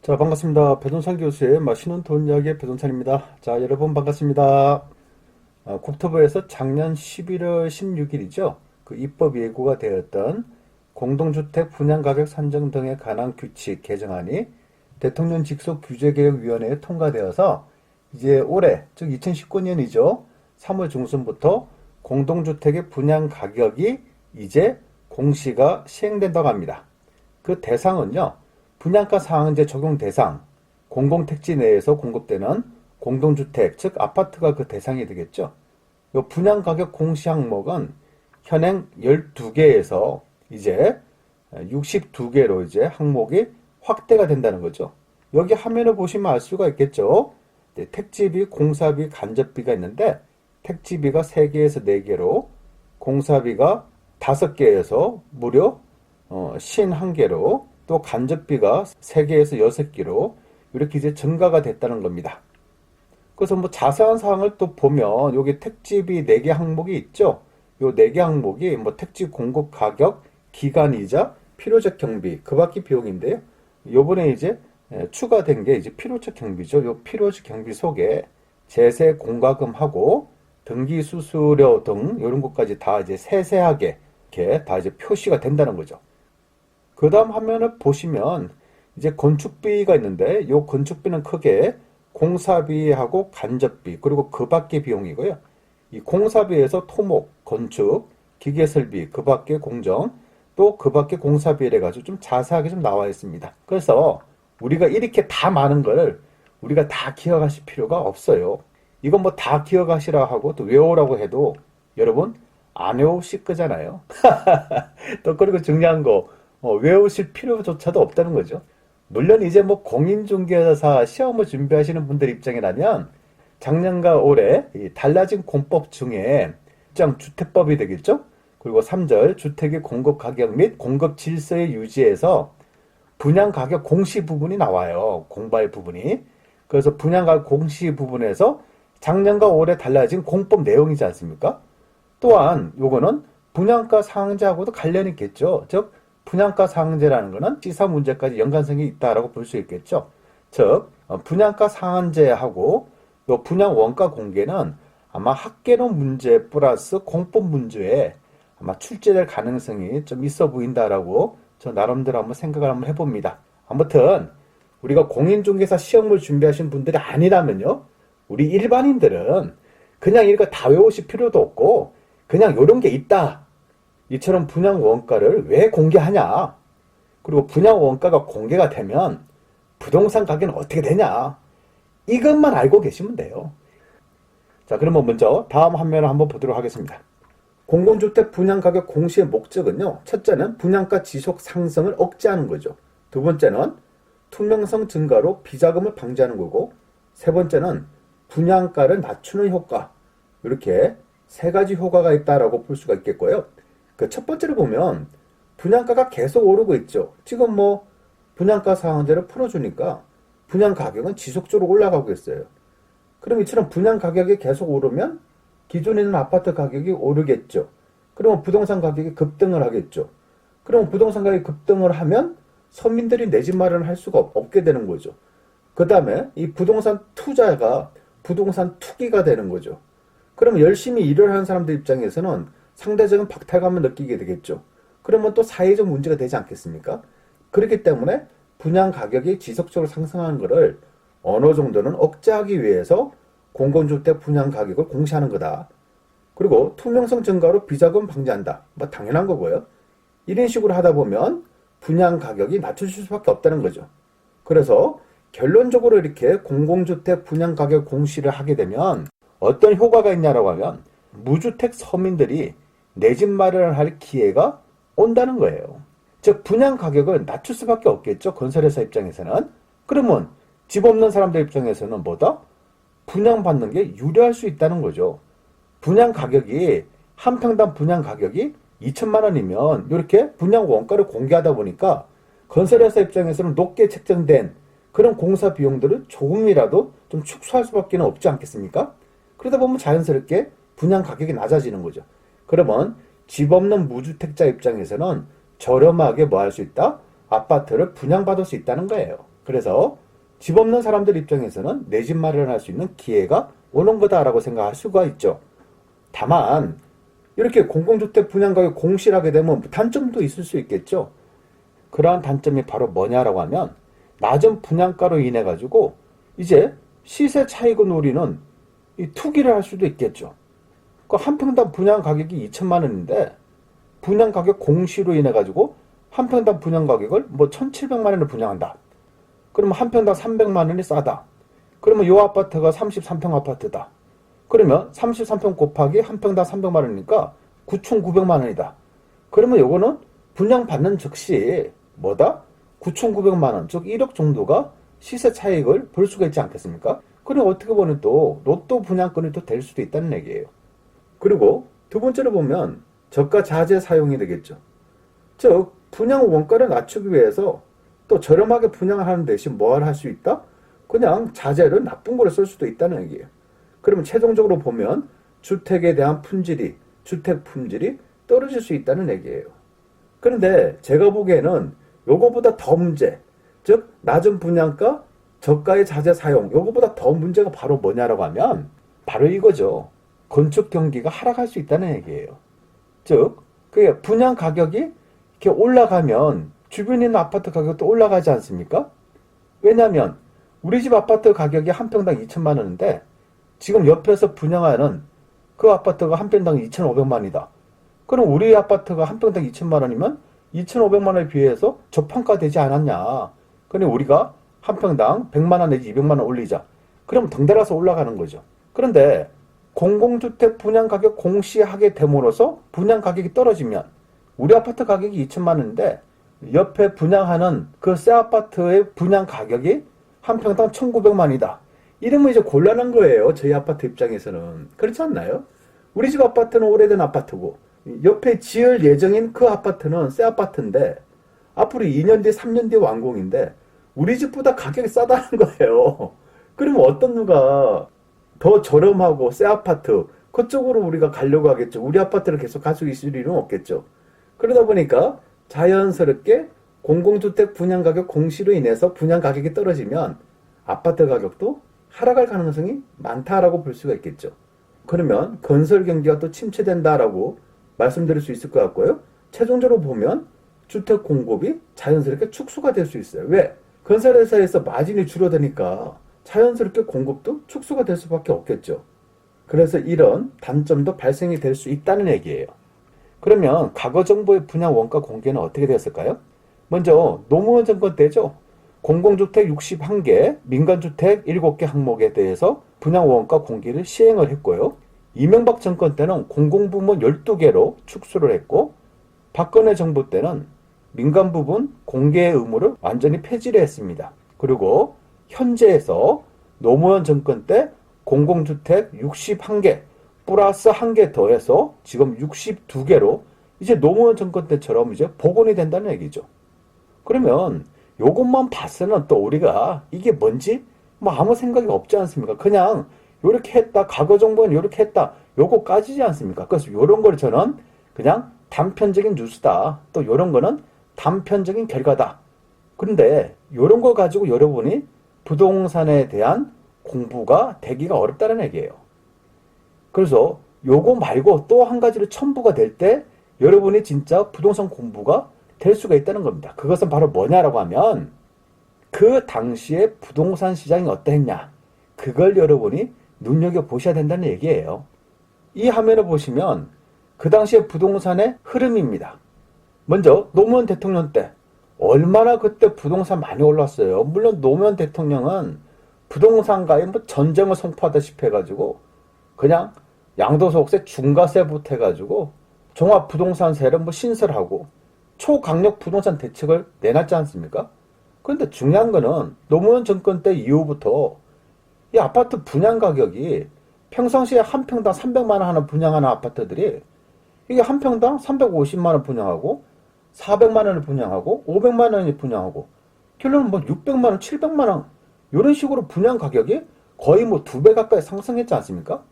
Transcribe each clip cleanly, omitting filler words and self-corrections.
자, 반갑습니다. 배동찬 교수의 맛있는 돈 이야기의 배동찬입니다. 자, 여러분 반갑습니다. 국토부에서 작년 11월 16일이죠. 그 입법 예고가 되었던 공동주택 분양가격 산정 등에 관한 규칙 개정안이 대통령 직속 규제개혁위원회에 통과되어서 이제 올해, 즉 2019년이죠. 3월 중순부터 공동주택의 분양가격이 이제 공시가 시행된다고 합니다. 그 대상은요. 분양가 상한제 적용 대상, 공공택지 내에서 공급되는 공동주택, 즉 아파트가 그 대상이 되겠죠. 이 분양가격 공시 항목은 현행 12개에서 이제 62개로 이제 항목이 확대가 된다는 거죠. 여기 화면을 보시면 알 수가 있겠죠. 네, 택지비, 공사비, 간접비가 있는데 택지비가 3개에서 4개로 공사비가 5개에서 무려 51개로 또 간접비가 3개에서 6개로 이렇게 이제 증가가 됐다는 겁니다. 그래서 뭐 자세한 사항을 또 보면 여기 택지비 4개 항목이 있죠. 요 4개 항목이 뭐 택지 공급 가격, 기간이자, 필요적 경비, 그 밖의 비용인데요. 요번에 이제 추가된 게 이제 필요적 경비죠. 요 필요적 경비 속에 제세 공과금하고 등기 수수료 등 이런 것까지 다 이제 세세하게 이렇게 다 이제 표시가 된다는 거죠. 그 다음 화면을 보시면 이제 건축비가 있는데 이 건축비는 크게 공사비하고 간접비 그리고 그 밖의 비용이고요. 이 공사비에서 토목, 건축, 기계설비, 그 밖의 공정 또 그 밖의 공사비를 해가지고 좀 자세하게 좀 나와 있습니다. 그래서 우리가 이렇게 다 많은 걸 우리가 다 기억하실 필요가 없어요. 이건 뭐 다 기억하시라 하고 또 외우라고 해도 여러분 안 외우실 거잖아요. 또 그리고 중요한 거 외우실 필요조차도 없다는 거죠. 물론 이제 뭐 공인중개사 시험을 준비하시는 분들 입장이라면 작년과 올해 달라진 공법 중에 1장 주택법이 되겠죠. 그리고 3절 주택의 공급 가격 및 공급 질서의 유지에서 분양가격 공시 부분이 나와요. 공발 부분이. 그래서 분양가격 공시 부분에서 작년과 올해 달라진 공법 내용이지 않습니까? 또한 요거는 분양가 상한제하고도 관련이 있겠죠. 즉 분양가 상한제라는 것은 시사 문제까지 연관성이 있다라고 볼 수 있겠죠. 즉 분양가 상한제하고 요 분양 원가 공개는 아마 학계론 문제 플러스 공법 문제에 아마 출제될 가능성이 좀 있어 보인다라고 저 나름대로 한번 생각을 한번 해봅니다. 아무튼 우리가 공인중개사 시험을 준비하신 분들이 아니라면요. 우리 일반인들은 그냥 이거 다 외우실 필요도 없고 그냥 요런 게 있다. 이처럼 분양 원가를 왜 공개하냐? 그리고 분양 원가가 공개가 되면 부동산 가격은 어떻게 되냐? 이것만 알고 계시면 돼요. 자, 그러면 먼저 다음 화면을 한번 보도록 하겠습니다. 공공주택 분양가격 공시의 목적은요. 첫째는 분양가 지속 상승을 억제하는 거죠. 두 번째는 투명성 증가로 비자금을 방지하는 거고 세 번째는 분양가를 낮추는 효과. 이렇게 세 가지 효과가 있다라고 볼 수가 있겠고요. 그 첫 번째로 보면 분양가가 계속 오르고 있죠. 지금 뭐 분양가 상한제를 풀어주니까 분양 가격은 지속적으로 올라가고 있어요. 그럼 이처럼 분양 가격이 계속 오르면 기존에 있는 아파트 가격이 오르겠죠. 그러면 부동산 가격이 급등을 하겠죠. 그럼 부동산 가격이 급등을 하면 서민들이 내 집 마련을 할 수가 없게 되는 거죠. 그 다음에 이 부동산 투자가 부동산 투기가 되는 거죠. 그러면 열심히 일을 하는 사람들 입장에서는 상대적인 박탈감을 느끼게 되겠죠. 그러면 또 사회적 문제가 되지 않겠습니까? 그렇기 때문에 분양 가격이 지속적으로 상승하는 것을 어느 정도는 억제하기 위해서 공공주택 분양 가격을 공시하는 거다. 그리고 투명성 증가로 비자금 방지한다. 뭐 당연한 거고요. 이런 식으로 하다 보면 분양 가격이 낮춰질 수밖에 없다는 거죠. 그래서 결론적으로 이렇게 공공주택 분양 가격 공시를 하게 되면 어떤 효과가 있냐라고 하면 무주택 서민들이 내 집 마련을 할 기회가 온다는 거예요. 즉 분양 가격을 낮출 수밖에 없겠죠. 건설회사 입장에서는. 그러면 집 없는 사람들 입장에서는 뭐다? 분양받는 게 유리할 수 있다는 거죠. 분양 가격이 한 평당 분양 가격이 2천만 원이면 이렇게 분양 원가를 공개하다 보니까 건설회사 입장에서는 높게 책정된 그런 공사 비용들을 조금이라도 좀 축소할 수밖에 없지 않겠습니까? 그러다 보면 자연스럽게 분양 가격이 낮아지는 거죠. 그러면 집 없는 무주택자 입장에서는 저렴하게 뭐 할 수 있다? 아파트를 분양받을 수 있다는 거예요. 그래서 집 없는 사람들 입장에서는 내 집 마련할 수 있는 기회가 오는 거다라고 생각할 수가 있죠. 다만 이렇게 공공주택 분양가격 공시하게 되면 단점도 있을 수 있겠죠. 그러한 단점이 바로 뭐냐라고 하면 낮은 분양가로 인해 가지고 이제 시세 차익을 노리는 이 투기를 할 수도 있겠죠. 그 한 평당 분양 가격이 2천만 원인데 분양 가격 공시로 인해 가지고 한 평당 분양 가격을 뭐 1,700만 원을 분양한다. 그러면 한 평당 300만 원이 싸다. 그러면 이 아파트가 33평 아파트다. 그러면 33평 곱하기 한 평당 300만 원이니까 9,900만 원이다. 그러면 요거는 분양받는 즉시 뭐다? 9,900만 원, 즉 1억 정도가 시세 차익을 볼 수가 있지 않겠습니까? 그럼 어떻게 보면 또 로또 분양권이 또 될 수도 있다는 얘기예요. 그리고 두 번째로 보면 저가 자재 사용이 되겠죠. 즉 분양 원가를 낮추기 위해서 또 저렴하게 분양을 하는 대신 뭘 할 수 있다? 그냥 자재를 나쁜 거를 쓸 수도 있다는 얘기예요. 그러면 최종적으로 보면 주택에 대한 품질이, 주택 품질이 떨어질 수 있다는 얘기예요. 그런데 제가 보기에는 요거보다 더 문제, 즉 낮은 분양가, 저가의 자재 사용, 요거보다 더 문제가 바로 뭐냐라고 하면 바로 이거죠. 건축 경기가 하락할 수 있다는 얘기예요. 즉 그게 분양 가격이 이렇게 올라가면 주변에 있는 아파트 가격도 올라가지 않습니까? 왜냐하면 우리 집 아파트 가격이 한 평당 2천만 원인데 지금 옆에서 분양하는 그 아파트가 한 평당 2,500만 원이다. 그럼 우리 아파트가 한 평당 2천만 원이면 2,500만 원에 비해서 저평가되지 않았냐. 그럼 우리가 한 평당 100만 원 내지 200만 원 올리자. 그럼 덩달아서 올라가는 거죠. 그런데 공공주택 분양 가격 공시하게 됨으로써 분양 가격이 떨어지면 우리 아파트 가격이 2천만 원인데 옆에 분양하는 그 새 아파트의 분양 가격이 한 평당 1,900만 원이다. 이러면 이제 곤란한 거예요. 저희 아파트 입장에서는. 그렇지 않나요? 우리 집 아파트는 오래된 아파트고 옆에 지을 예정인 그 아파트는 새 아파트인데 앞으로 2년 뒤, 3년 뒤 완공인데 우리 집보다 가격이 싸다는 거예요. 그러면 어떤 누가 더 저렴하고 새 아파트 그쪽으로 우리가 가려고 하겠죠. 우리 아파트를 계속 가지고 있을 일은 없겠죠. 그러다 보니까 자연스럽게 공공주택 분양가격 공시로 인해서 분양가격이 떨어지면 아파트 가격도 하락할 가능성이 많다라고 볼 수가 있겠죠. 그러면 건설 경기가 또 침체된다라고 말씀드릴 수 있을 것 같고요. 최종적으로 보면 주택 공급이 자연스럽게 축소가 될 수 있어요. 왜? 건설회사에서 마진이 줄어드니까 자연스럽게 공급도 축소가 될 수밖에 없겠죠. 그래서 이런 단점도 발생이 될 수 있다는 얘기예요. 그러면 과거 정부의 분양 원가 공개는 어떻게 되었을까요? 먼저 노무현 정권 때죠. 공공주택 61개, 민간주택 7개 항목에 대해서 분양 원가 공개를 시행을 했고요. 이명박 정권 때는 공공부문 12개로 축소를 했고 박근혜 정부 때는 민간 부분 공개 의무를 완전히 폐지를 했습니다. 그리고 현재에서 노무현 정권 때 공공주택 61개 플러스 1개 더해서 지금 62개로 이제 노무현 정권 때처럼 이제 복원이 된다는 얘기죠. 그러면 요것만 봐서는 또 우리가 이게 뭔지 뭐 아무 생각이 없지 않습니까? 그냥 요렇게 했다, 과거 정부는 요렇게 했다, 요거 까지지 않습니까? 그래서 요런 걸 저는 그냥 단편적인 뉴스다. 또 요런 거는 단편적인 결과다. 그런데 요런 거 가지고 여러분이 부동산에 대한 공부가 되기가 어렵다는 얘기예요. 그래서 요거 말고 또 한 가지로 첨부가 될 때 여러분이 진짜 부동산 공부가 될 수가 있다는 겁니다. 그것은 바로 뭐냐라고 하면 그 당시에 부동산 시장이 어떠했냐. 그걸 여러분이 눈여겨보셔야 된다는 얘기예요. 이 화면을 보시면 그 당시에 부동산의 흐름입니다. 먼저 노무현 대통령 때 얼마나 그때 부동산 많이 올랐어요. 물론 노무현 대통령은 부동산가에 뭐 전쟁을 선포하다시피 해가지고 그냥 양도소득세 중과세부터 해가지고 종합부동산세를 뭐 신설하고 초강력 부동산 대책을 내놨지 않습니까? 그런데 중요한 거는 노무현 정권 때 이후부터 이 아파트 분양 가격이 평상시에 한 평당 300만 원 하는 분양하는 아파트들이 이게 한 평당 350만 원 분양하고 400만 원을 분양하고 500만 원을 분양하고 결론은 뭐 600만 원, 700만 원 이런 식으로 분양 가격이 거의 뭐 2배 가까이 상승했지 않습니까?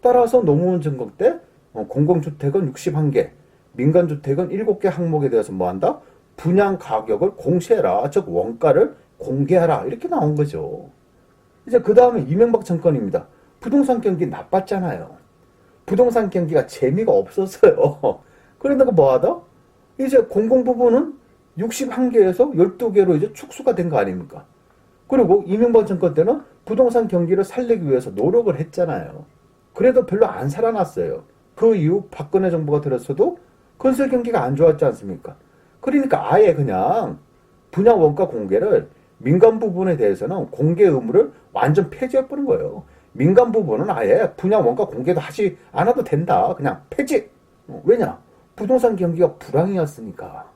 따라서 노무현 정권 때 공공주택은 61개, 민간주택은 7개 항목에 대해서 뭐 한다? 분양 가격을 공시해라. 즉 원가를 공개하라 이렇게 나온 거죠. 이제 그 다음에 이명박 정권입니다. 부동산 경기 나빴잖아요. 부동산 경기가 재미가 없었어요. 그러니까 뭐하다? 이제 공공 부분은 61개에서 12개로 이제 축소가 된 거 아닙니까? 그리고 이명박 정권 때는 부동산 경기를 살리기 위해서 노력을 했잖아요. 그래도 별로 안 살아났어요. 그 이후 박근혜 정부가 들었어도 건설 경기가 안 좋았지 않습니까? 그러니까 아예 그냥 분양 원가 공개를 민간 부분에 대해서는 공개 의무를 완전 폐지해버린 거예요. 민간 부분은 아예 분양 원가 공개도 하지 않아도 된다. 그냥 폐지. 왜냐? 부동산 경기가 불황이었으니까.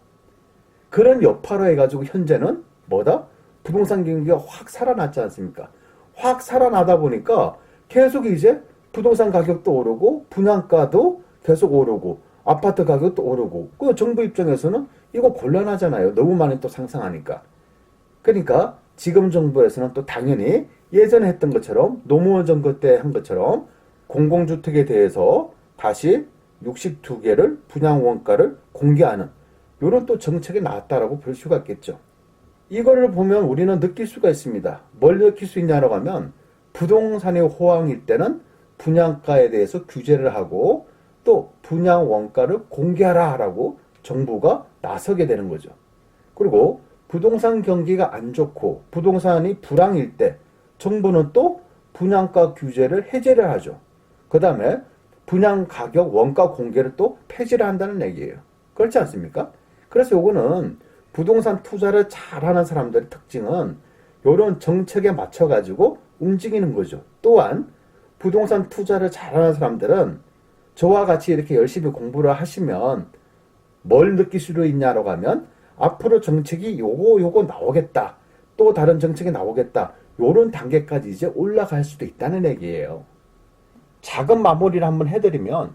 그런 여파로 해가지고 현재는 뭐다? 부동산 경기가 확 살아났지 않습니까? 확 살아나다 보니까 계속 이제 부동산 가격도 오르고 분양가도 계속 오르고 아파트 가격도 오르고 그 정부 입장에서는 이거 곤란하잖아요. 너무 많이 또 상승하니까. 그러니까 지금 정부에서는 또 당연히 예전에 했던 것처럼 노무현 정부 때 한 것처럼 공공주택에 대해서 다시 62개를 분양 원가를 공개하는 이런 또 정책이 나왔다라고 볼 수가 있겠죠. 이거를 보면 우리는 느낄 수가 있습니다. 뭘 느낄 수 있냐라고 하면 부동산이 호황일 때는 분양가에 대해서 규제를 하고 또 분양 원가를 공개하라라고 정부가 나서게 되는 거죠. 그리고 부동산 경기가 안 좋고 부동산이 불황일 때 정부는 또 분양가 규제를 해제를 하죠. 그 다음에 분양 가격 원가 공개를 또 폐지를 한다는 얘기예요. 그렇지 않습니까? 그래서 요거는 부동산 투자를 잘하는 사람들의 특징은 이런 정책에 맞춰가지고 움직이는 거죠. 또한 부동산 투자를 잘하는 사람들은 저와 같이 이렇게 열심히 공부를 하시면 뭘 느낄 수 있냐라고 하면 앞으로 정책이 요거 나오겠다. 또 다른 정책이 나오겠다. 요런 단계까지 이제 올라갈 수도 있다는 얘기예요. 작은 마무리를 한번 해드리면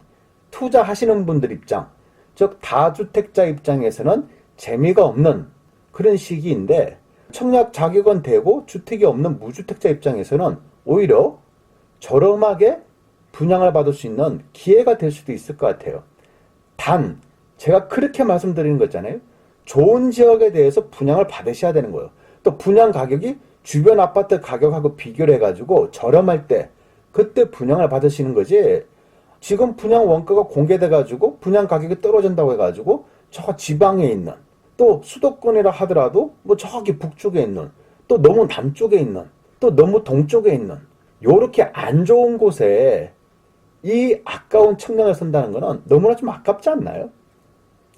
투자하시는 분들 입장, 즉 다주택자 입장에서는 재미가 없는 그런 시기인데 청약 자격은 되고 주택이 없는 무주택자 입장에서는 오히려 저렴하게 분양을 받을 수 있는 기회가 될 수도 있을 것 같아요. 단 제가 그렇게 말씀드리는 거잖아요. 좋은 지역에 대해서 분양을 받으셔야 되는 거예요. 또 분양 가격이 주변 아파트 가격하고 비교를 해가지고 저렴할 때 그때 분양을 받으시는 거지. 지금 분양 원가가 공개돼가지고 분양 가격이 떨어진다고 해가지고 저 지방에 있는 또 수도권이라 하더라도 뭐 저기 북쪽에 있는 또 너무 남쪽에 있는 또 너무 동쪽에 있는 요렇게 안 좋은 곳에 이 아까운 청량을 쓴다는 거는 너무나 좀 아깝지 않나요?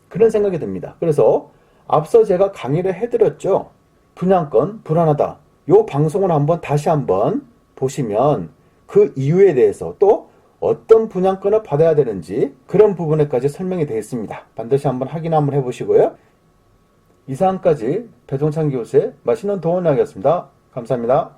그런 생각이 듭니다. 그래서 앞서 제가 강의를 해드렸죠. 분양권 불안하다. 요 방송을 다시 한번 보시면 그 이유에 대해서 또 어떤 분양권을 받아야 되는지 그런 부분에까지 설명이 되어 있습니다. 반드시 확인 해보시고요. 이상까지 배종찬 교수의 맛있는 도움이었습니다. 감사합니다.